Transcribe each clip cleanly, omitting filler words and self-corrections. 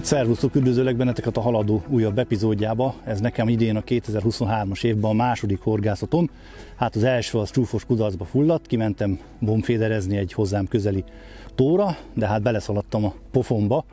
Szervusztok, üdvözöllek benneteket a Haladó újabb epizódjába. Ez nekem idén a 2023-as évben a második horgászatom. Hát az első az csúfos kudarcba fulladt, kimentem bombféderezni egy hozzám közeli tóra, de hát beleszaladtam a pofomba,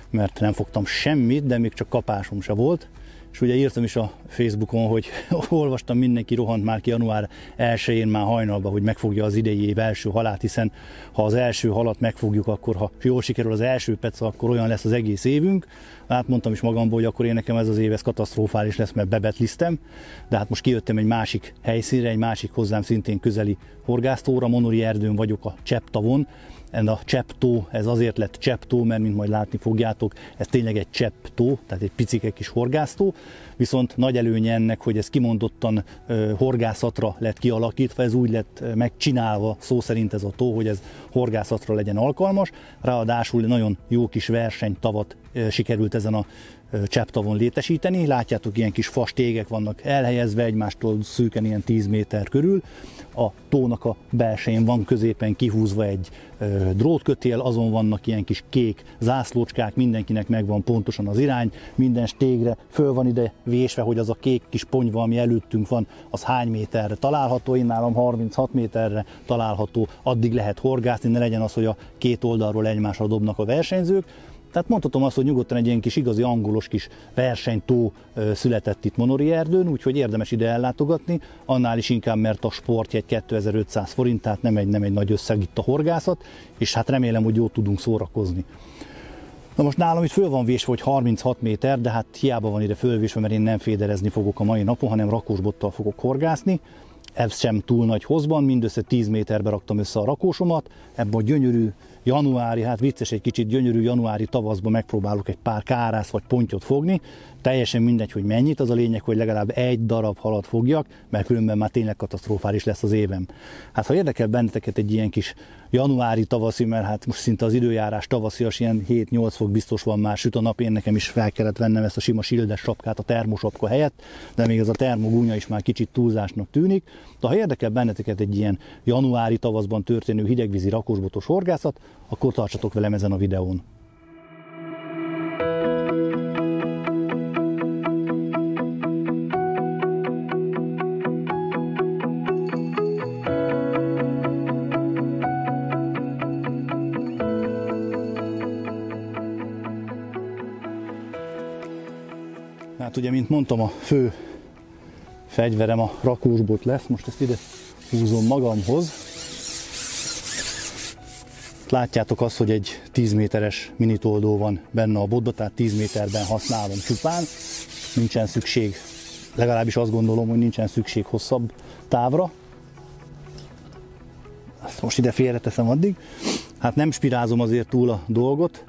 mert nem fogtam semmit, de még csak kapásom se volt. És ugye írtam is a Facebookon, hogy olvastam, mindenki rohant már ki január 1-én már hajnalba, hogy megfogja az idei év első halát, hiszen ha az első halat megfogjuk, akkor ha jól sikerül az első peca, akkor olyan lesz az egész évünk. Hát mondtam is magamból, hogy akkor én nekem ez az év ez katasztrofális lesz, mert bebetliztem. De hát most kijöttem egy másik helyszínre, egy másik hozzám szintén közeli horgásztóra, Monori erdőn vagyok a Csepp-tavon. A Csepp-tó, ez azért lett Csepp-tó, mert mint majd látni fogjátok, ez tényleg egy Csepp-tó, tehát egy picike kis horgásztó, viszont nagy előnye ennek, hogy ez kimondottan horgászatra lett kialakítva, ez úgy lett megcsinálva szó szerint ez a tó, hogy ez horgászatra legyen alkalmas, ráadásul nagyon jó kis versenytavat sikerült ezen a Csepp-tavon létesíteni. Látjátok, ilyen kis fastégek vannak elhelyezve egymástól szűken ilyen 10 méter körül. A tónak a belsején van középen kihúzva egy drótkötél, azon vannak ilyen kis kék zászlócskák, mindenkinek megvan pontosan az irány, minden stégre föl van ide vésve, hogy az a kék kis ponyva, ami előttünk van, az hány méterre található. Én nálam 36 méterre található, addig lehet horgászni, ne legyen az, hogy a két oldalról egymásra dobnak a versenyzők. Tehát mondhatom azt, hogy nyugodtan egy ilyen kis igazi angolos kis versenytó született itt Monori erdőn, úgyhogy érdemes ide ellátogatni, annál is inkább, mert a sportjegy 2500 forint, tehát nem egy nagy összeg itt a horgászat, és hát remélem, hogy jót tudunk szórakozni. Na most nálam itt föl van vésve, hogy 36 méter, de hát hiába van ide fölvésve, mert én nem féderezni fogok a mai napon, hanem rakósbottal fogok horgászni. Ez sem túl nagy hozban, mindössze 10 méterbe raktam össze a rakósomat, ebben a gyönyörű januári, hát vicces egy kicsit, gyönyörű januári tavaszban megpróbálok egy pár kárász vagy pontyot fogni. Teljesen mindegy, hogy mennyit, az a lényeg, hogy legalább egy darab halat fogjak, mert különben már tényleg katasztrofális lesz az évem. Hát ha érdekel benneteket egy ilyen kis januári tavaszi, mert hát most szinte az időjárás tavaszias, ilyen 7-8 fok biztos van, már süt a nap, én nekem is fel kellett vennem ezt a sima sildes sapkát a termosapka helyett, de még ez a termogúnya is már kicsit túlzásnak tűnik. De ha érdekel benneteket egy ilyen januári tavaszban történő hidegvízi rakósbotos horgászat, akkor tartsatok velem ezen a videón. Hát ugye, mint mondtam, a fő fegyverem a rakósbot lesz, most ezt ide húzom magamhoz. Látjátok azt, hogy egy 10 méteres minitoldó van benne a botba, tehát 10 méterben használom csupán. Nincsen szükség, legalábbis azt gondolom, hogy nincsen szükség hosszabb távra. Ezt most ide félreteszem addig. Hát nem spirázom azért túl a dolgot.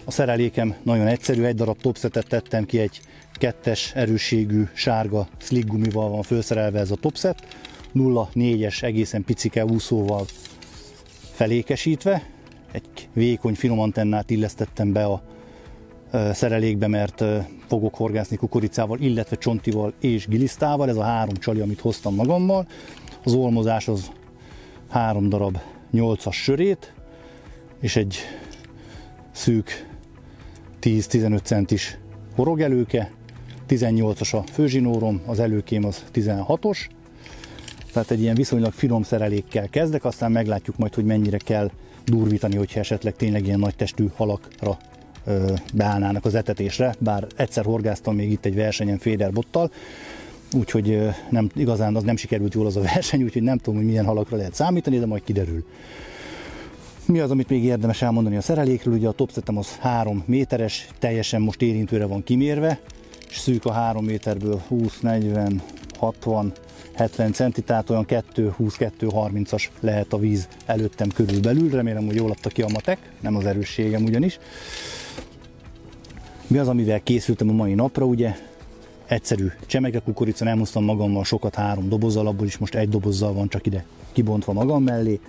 A szerelékem nagyon egyszerű, egy darab topsetet tettem ki, egy 2-es erősségű sárga slick gumival van felszerelve ez a topset, 0,4-es egészen picike úszóval felékesítve, egy vékony finom antennát illesztettem be a szerelékbe, mert fogok horgászni kukoricával, illetve csontival és gilisztával, ez a 3 csali, amit hoztam magammal. Az olmozás az 3 darab 8-as sörét, és egy szűk 10-15 centis horogelőke, 18-as a főzsinórom, az előkém az 16-os, tehát egy ilyen viszonylag finom szerelékkel kezdek, aztán meglátjuk majd, hogy mennyire kell durvítani, hogyha esetleg tényleg ilyen nagy testű halakra beállnának az etetésre, bár egyszer horgáztam még itt egy versenyen féderbottal, úgyhogy nem, igazán az nem sikerült jól az a verseny, úgyhogy nem tudom, hogy milyen halakra lehet számítani, de majd kiderül. Mi az, amit még érdemes elmondani a szerelékről? Ugye a topsetem az 3 méteres, teljesen most érintőre van kimérve, és szűk a 3 méterből 20, 40, 60, 70 centi, tehát olyan 2,20-2,30-as lehet a víz előttem körülbelül. Remélem, hogy jól adta ki a matek, nem az erősségem ugyanis. Mi az, amivel készültem a mai napra, ugye? Egyszerű csemegekukorica, nem hoztam magammal sokat, 3 dobozzal, abból is most 1 dobozzal van csak ide kibontva magam mellé.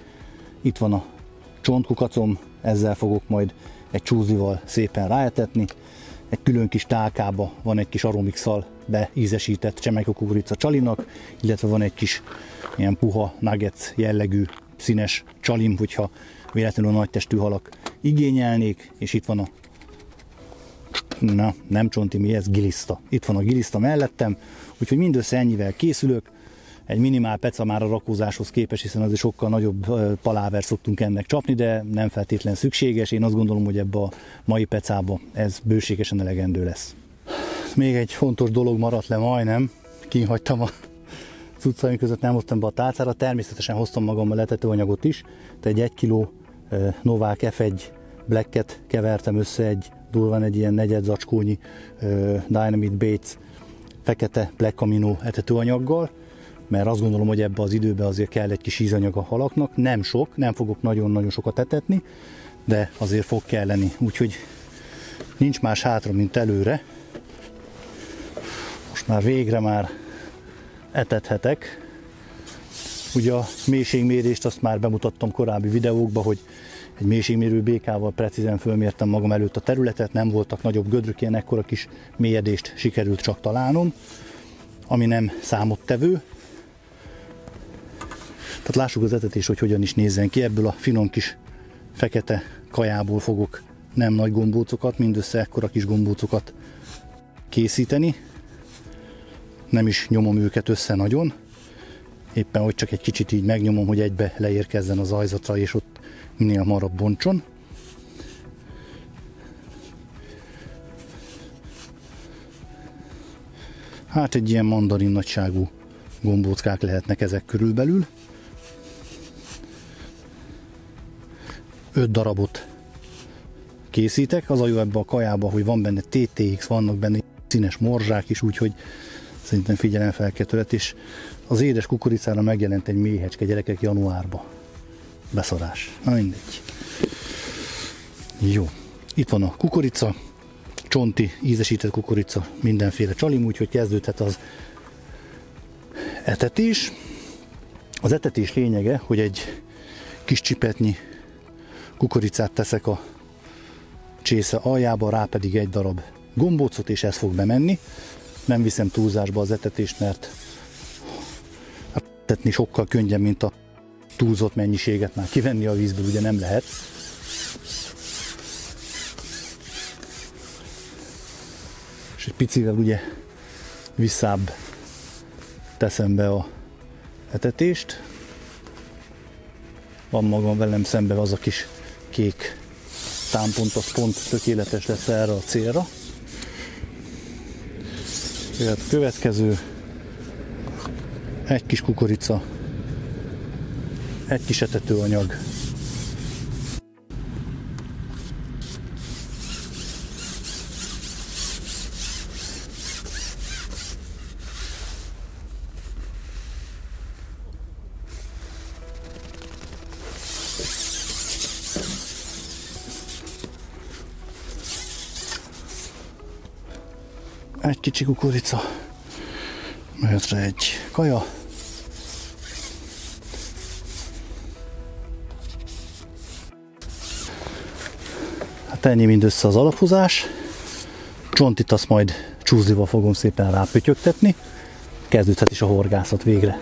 Itt van a csontkukacom, ezzel fogok majd egy csúzival szépen ráetetni. Egy külön kis tálkába van egy kis aromixal beízesített csemegekukorica csalinak, illetve van egy kis ilyen puha nuggets jellegű színes csalim, hogyha véletlenül a nagytestű halak igényelnék, és itt van a nem csonti, mi ez? Giliszta. Itt van a giliszta mellettem, úgyhogy mindössze ennyivel készülök. Egy minimál peca már a rakózáshoz képest, hiszen azért sokkal nagyobb paláver szoktunk ennek csapni, de nem feltétlen szükséges. Én azt gondolom, hogy ebbe a mai pecába ez bőségesen elegendő lesz. Még egy fontos dolog maradt le majdnem. Kihagytam a cuccaim között, nem hoztam be a tálcára. Természetesen hoztam magammal letetőanyagot is. Tehát egy 1 kg Novák F1 Blacket kevertem össze durván egy ilyen negyed zacskónyi Dynamite Baits fekete Black Amino etetőanyaggal, mert azt gondolom, hogy ebbe az időben azért kell egy kis ízanyag a halaknak. Nem sok, nem fogok nagyon-nagyon sokat etetni, de azért fog kelleni, úgyhogy nincs más hátra, mint előre. Most már végre már etethetek. Ugye a mélységmérést azt már bemutattam korábbi videókban, hogy egy mélységmérő békával precízen fölmértem magam előtt a területet, nem voltak nagyobb gödrök, ilyen ekkora kis mélyedést sikerült csak találnom, ami nem számottevő. Tehát lássuk az etetés, hogy hogyan is nézzen ki. Ebből a finom kis fekete kajából fogok nem nagy gombócokat, mindössze ekkora kis gombócokat készíteni. Nem is nyomom őket össze nagyon, éppen hogy csak egy kicsit így megnyomom, hogy egybe leérkezzen az ajzatra, és ott minél hamarabb bontson. Hát egy ilyen mandarin nagyságú gombóckák lehetnek ezek körülbelül. 5 darabot készítek. Az a jó ebbe a kajába, hogy van benne TTX, vannak benne színes morzsák is, úgyhogy szerintem figyelemfelkeltőet, és az édes kukoricára megjelent egy méhecske, gyerekek, januárban. Beszarás. Na mindegy. Jó. Itt van a kukorica, csonti, ízesített kukorica, mindenféle csalim, úgyhogy kezdődhet az etetés. Az etetés lényege, hogy egy kis csipetnyi kukoricát teszek a csésze aljába, rá pedig 1 darab gombócot, és ez fog bemenni. Nem viszem túlzásba az etetést, mert etetni sokkal könnyebb, mint a túlzott mennyiséget már kivenni a vízből, ugye nem lehet. És egy picivel ugye visszább teszem be a etetést. Van magam velem szembe az a kis kék támpont, az pont tökéletes lesz erre a célra. Jöhet a következő, egy kis kukorica, egy kis etetőanyag, egy kicsi kukorica, mögöttre egy kaja, hát ennyi mindössze az alapozás. Csontit azt majd csúzival fogom szépen rápötyögtetni, kezdődhet is a horgászat végre.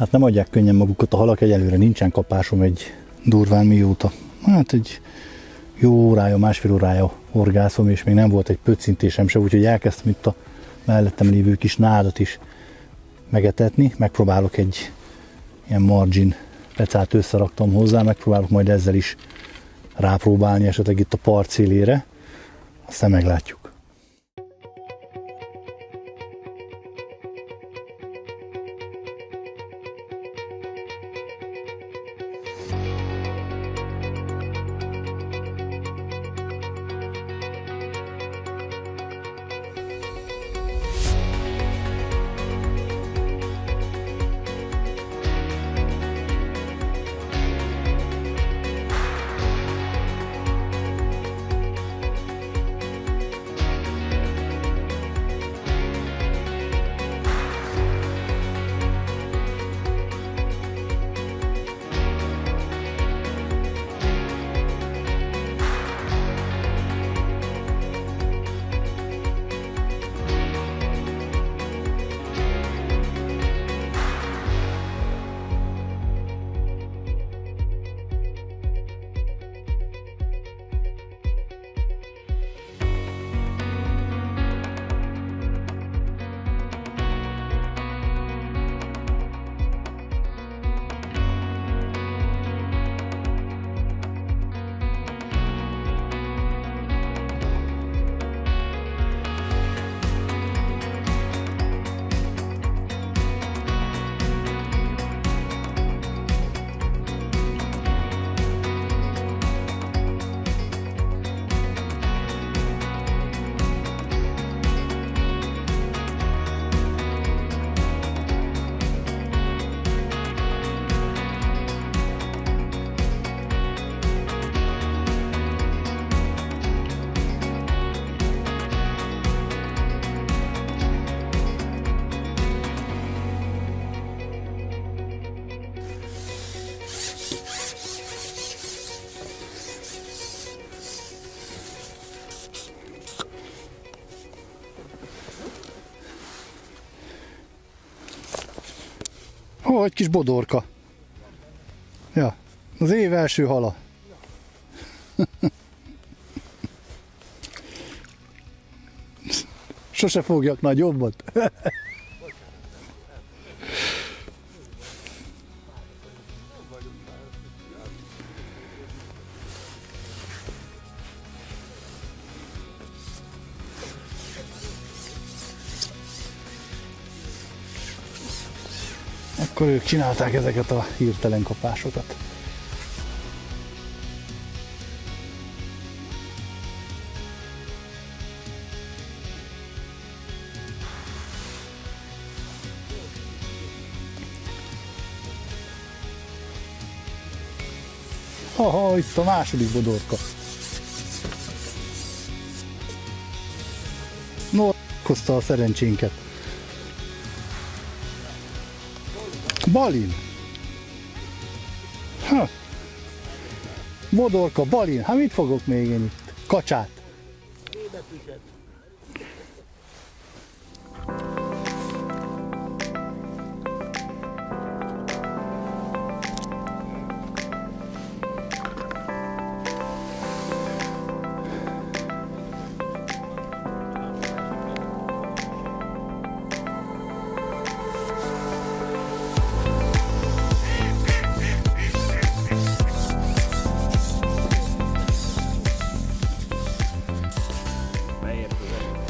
Hát nem adják könnyen magukat a halak, egyelőre nincsen kapásom egy durván mióta. Hát egy jó órája, másfél órája horgászom, és még nem volt egy pöccintésem se, úgyhogy elkezdtem itt a mellettem lévő kis nádat is megetetni. Megpróbálok egy ilyen margin pecát összeraktam hozzá, megpróbálok majd ezzel is rápróbálni esetleg itt a part szélére, aztán meglátjuk. Ó, egy kis bodorka. Ja, az év első hala. Sose fogjak nagyobbat. Akkor ők csinálták ezeket a hirtelen kapásokat. Aha, itt a második bodorka. No, hozta a szerencsénket. Balin. Ha. Bodorka, balin. Hát mit fogok még én itt? Kacsát.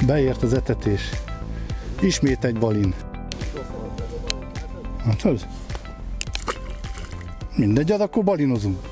Beért az etetés. Ismét egy balin. Hát az. Mindegy, akkor balinozunk.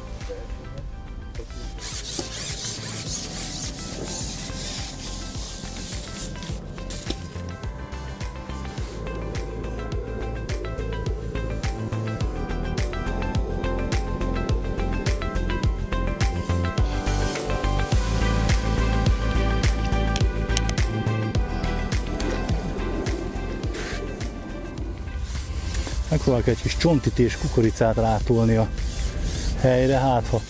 Megpróbálok egy kis csontit és kukoricát rátolni a helyre, hát ha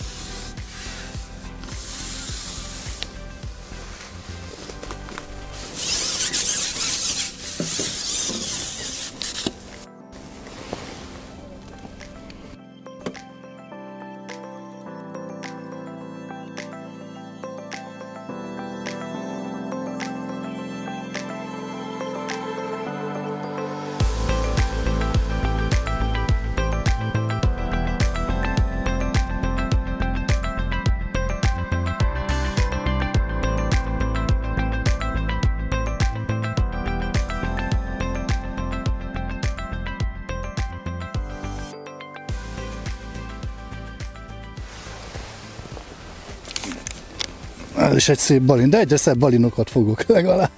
Ez is egy szép balin, de egyre szebb balinokat fogok legalább.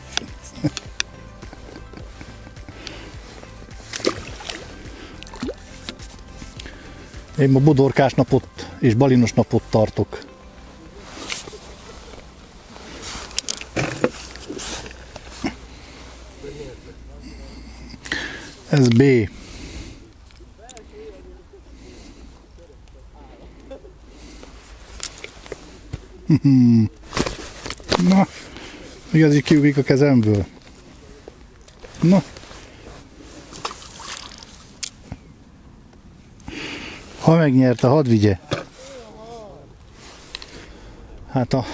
Én ma bodorkás napot és balinos napot tartok. Ez B. Na, igaz, így kiugrik a kezemből. Na. Ha megnyerte, hadd vigye. Hát a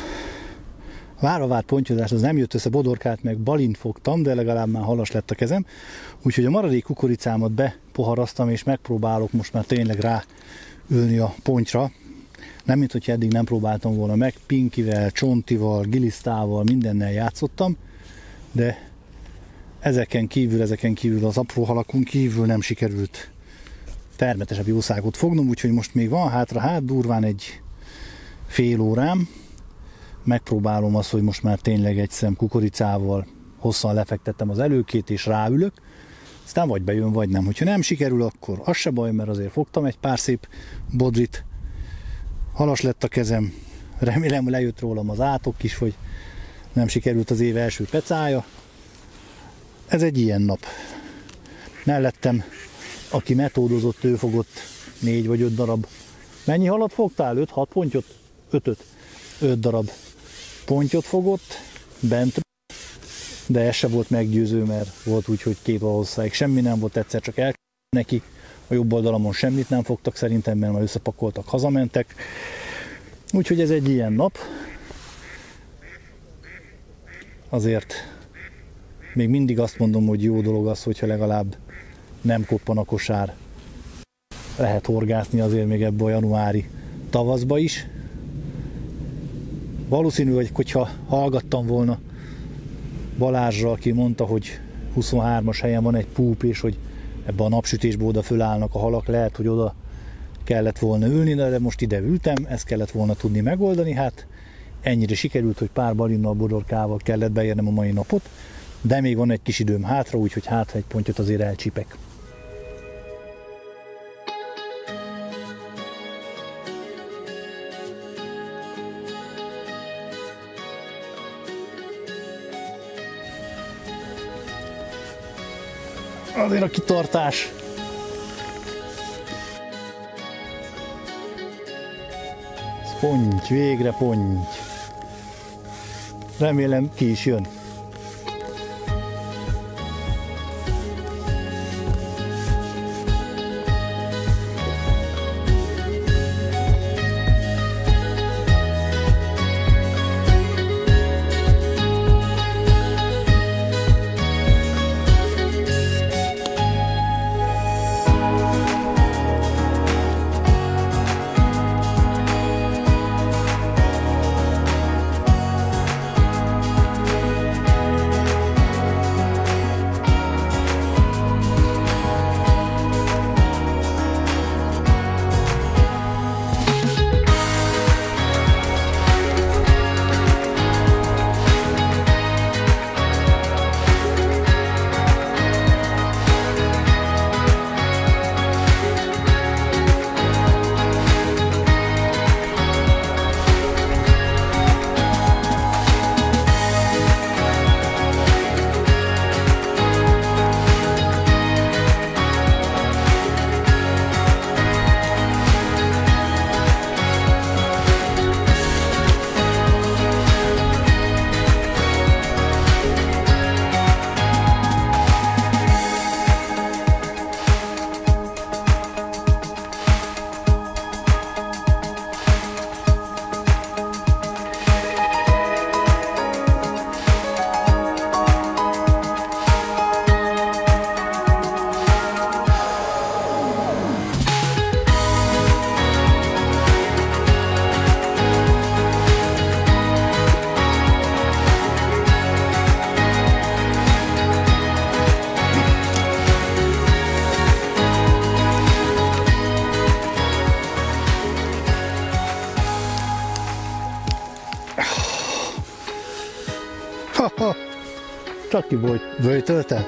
váravárt pontyozás az nem jött össze, bodorkát meg balint fogtam, de legalább már halas lett a kezem. Úgyhogy a maradék kukoricámat bepoharaztam, és megpróbálok most már tényleg rá ülni a pontyra. Nem, mint hogyha eddig nem próbáltam volna meg, pinkivel, csontival, gilisztával, mindennel játszottam, de ezeken kívül, az apró halakon kívül nem sikerült termetesebb jószágot fognom, úgyhogy most még van hátra, durván egy fél órám. Megpróbálom azt, hogy most már tényleg egy szem kukoricával hosszan lefektettem az előkét, és ráülök, aztán vagy bejön, vagy nem. Hogyha nem sikerül, akkor az se baj, mert azért fogtam egy pár szép bodrit. Halas lett a kezem, remélem lejött rólam az átok is, hogy nem sikerült az év első pecája. Ez egy ilyen nap. Mellettem, aki metódozott, ő fogott 4 vagy 5 darab. Mennyi halat fogtál? 5-6 pontyot? 5 darab pontyot fogott bent, de ez se volt meggyőző, mert volt úgy, hogy 2 valószínűleg semmi nem volt, egyszer csak el neki. A jobb oldalamon semmit nem fogtak szerintem, mert már összepakoltak, hazamentek. Úgyhogy ez egy ilyen nap. Azért még mindig azt mondom, hogy jó dolog az, hogyha legalább nem koppan a kosár. Lehet horgászni azért még ebbe a januári tavaszba is. Valószínű, hogy hogyha hallgattam volna Balázsra, aki mondta, hogy 23-as helyen van egy púp, és hogy ebbe a napsütésbe oda fölállnak a halak, lehet, hogy oda kellett volna ülni, de most ide ültem, ezt kellett volna tudni megoldani, hát ennyire sikerült, hogy pár balinnal, bodorkával kellett beérnem a mai napot, de még van egy kis időm hátra, úgyhogy hát egy pontyot azért elcsípek. Azért a kitartás. Ponty, végre ponty. Remélem ki is jön. Csak ki böjtöltem.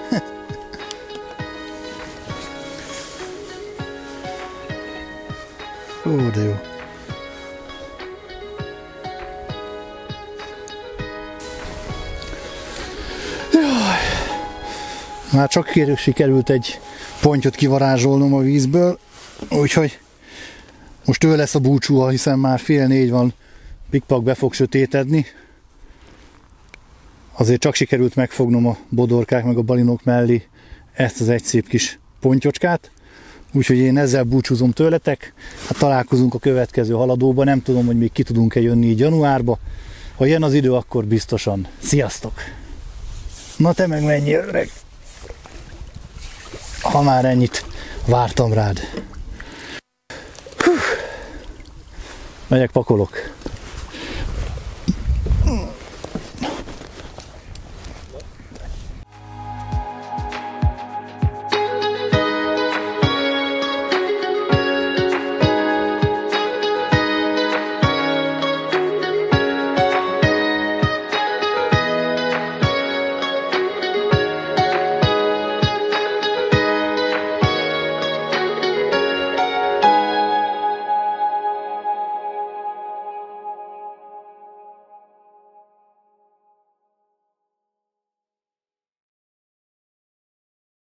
Ó, de jó. Jaj. Már csak sikerült egy pontyot kivarázsolnom a vízből, úgyhogy most ő lesz a búcsú, hiszen már 3:30 van, pikpak be fog sötétedni. Azért csak sikerült megfognom a bodorkák meg a balinok mellé ezt az egy szép kis pontyocskát. Úgyhogy én ezzel búcsúzom tőletek. Hát találkozunk a következő haladóban. Nem tudom, hogy még ki tudunk-e jönni így januárba. Ha jön az idő, akkor biztosan. Sziasztok! Na te meg menjél, öreg! Ha már ennyit vártam rád. Megyek, pakolok.